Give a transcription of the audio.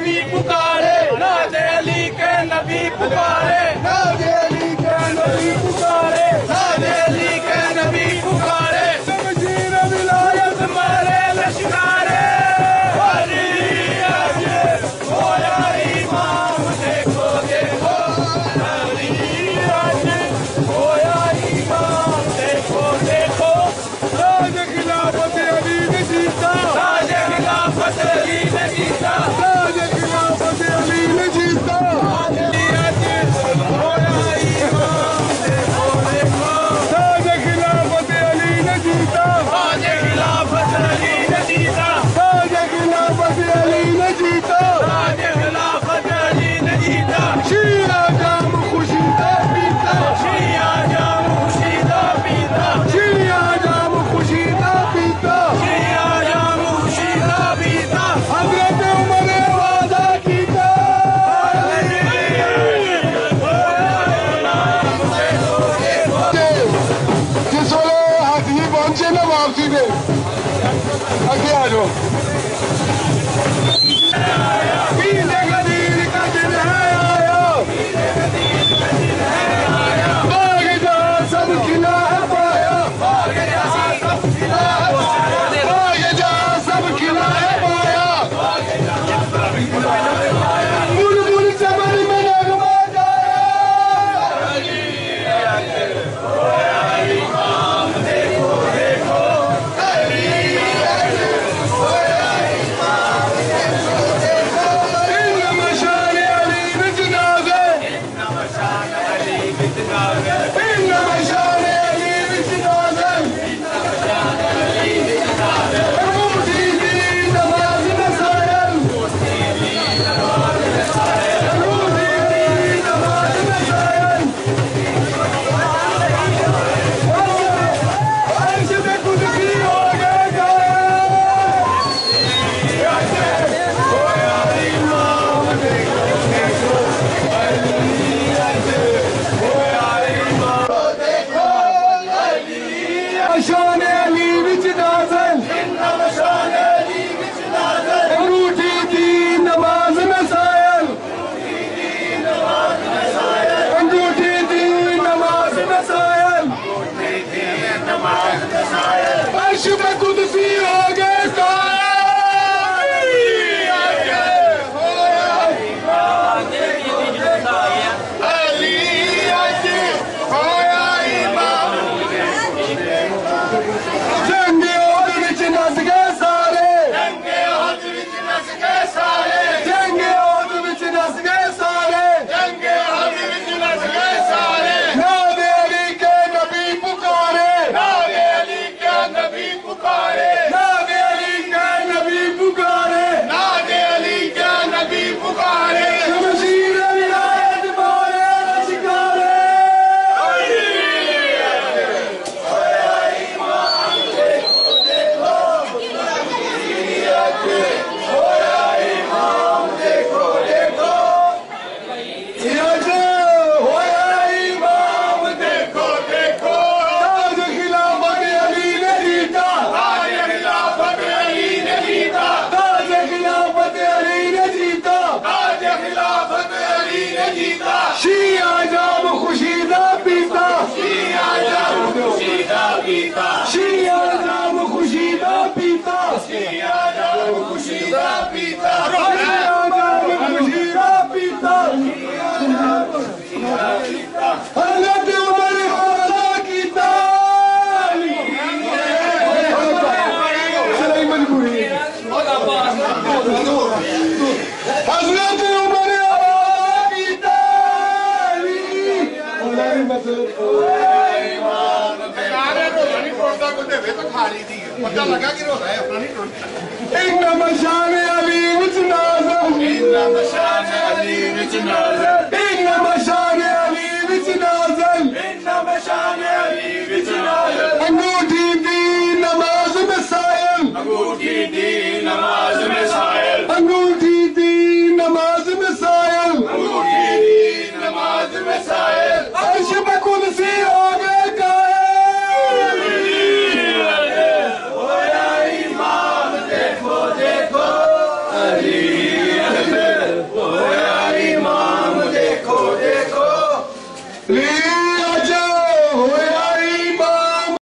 नबी पुकारे, नाज़े अली के नबी पुकारे, नाज़े अली के नबी पुकारे, नाज़े अली के नबी पुकारे, शमशीर विलायत मारे लश्कारे, अली आज होया इमाम देखो देखो, अली आज होया इमाम देखो देखो, ताज खिलाफत अली ने जीता, ताज खिलाफत अली ने जीता, ताज खिलाफत अली ने जीता, अली आज होया इमाम देखो देखो, ताज खिलाफत अली ने जीता, ताज खिलाफत अली ने जीता, ताज खिलाफत अली ने जीता, ताज खिलाफत अली ने जीता, शिया जाम खुशी दा पीता, शिया जाम खुशी दा पीता, शिया जाम खुशी दा पीता, शिया जाम खुशी दा पीता, हज़रत उमर ने वादा कीता, जिस वेले हाथी पहुंचे ना वापसी में अगे आ जाओ। पीले गदीर का दिन है आया, भाग जा सब खिला है पाया, भाग जा सब खिला है पाया, भाग जा सब खिला है पाया, बुलबुल चमन में नगमा गाया, इन्नमा शान अली विच नाज़े, इन्नमा शान अली विच नाज़े, इन्नमा शान अली विच नाज़े, इन्नमा शान अली विच नाज़े, रूठी दी नमाज़ में सायल, रूठी दी नमाज़ में सायल, रूठी दी नमाज़ में सायल, अर्श में कुदसी हो गए शान अली विच नाज़िल, इन्नमा शान अली विच नाज़िल, रूठी दी नमाज़ में सायल, रूठी दी नमाज़ में सायल, अंगूठी दी नमाज़ में सायल, अंगूठी दी नमाज़ में सायल, अर्श में कुदसी हो गए जंगे ओहद विच नस गए सारे, जंगे ओहद विच नस गए सारे, जंगे ओहद विच नस गए सारे, जंगे ओहद विच नस गए सारे, नाज़े अली के नबी पुकारे, नाज़े अली के नबी पुकारे, नाज़े अली के नबी पुकारे, नाज़े अली के नबी पुकारे, शमशीर विलायत मारे लश्कारे, शिया जाम खुशी दा पीता, शिया जाम खुशी दा पीता, शिया जाम खुशी दा पीता, शिया जाम खुशी दा पीता, शिया जाम खुशी दा पीता, हज़रत उमर ने वादा कीता, चलो मजबूरी हज़रत उमर ने वादा कीता, इन्नमा शान अली विच नाज़िल, इन्नमा शान अली विच नाज़िल, इन्नमा शान अली विच नाज़िल, इन्नमा शान अली विच नाज़िल, अंगूठी दी नमाज़ में सायल, अंगूठी दी नमाज़